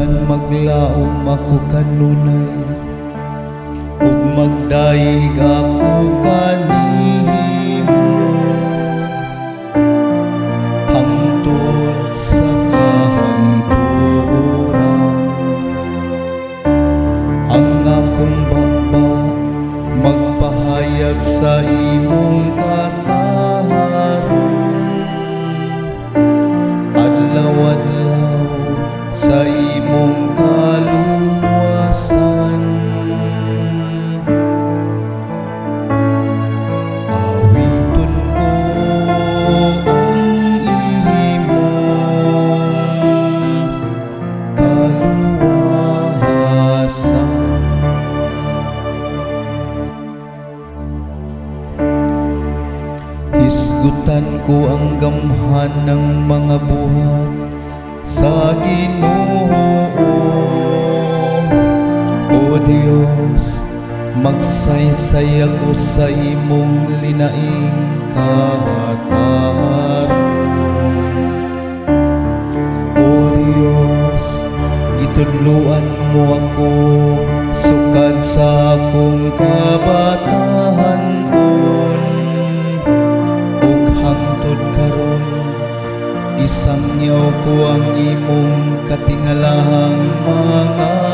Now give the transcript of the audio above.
Human maglaom ako kanunay, ug magdaig ako kanimo, hangtod sa kahangturan. Ang akong baba magpahayag sa imong kataharon, adlaw-adlaw sa imong kaluwasan. Awiton ko ang imong kaluwasan. Hisgutan ko ang gamhan ng mga buhat sa Ginoo. O Dios, magsaysay ako sa imong linaing kataharon. O Dios, gitudloan mo ako sukad sa akong kabatahanon, ug hangtod karon isangyaw ko ang imong katingalahang mga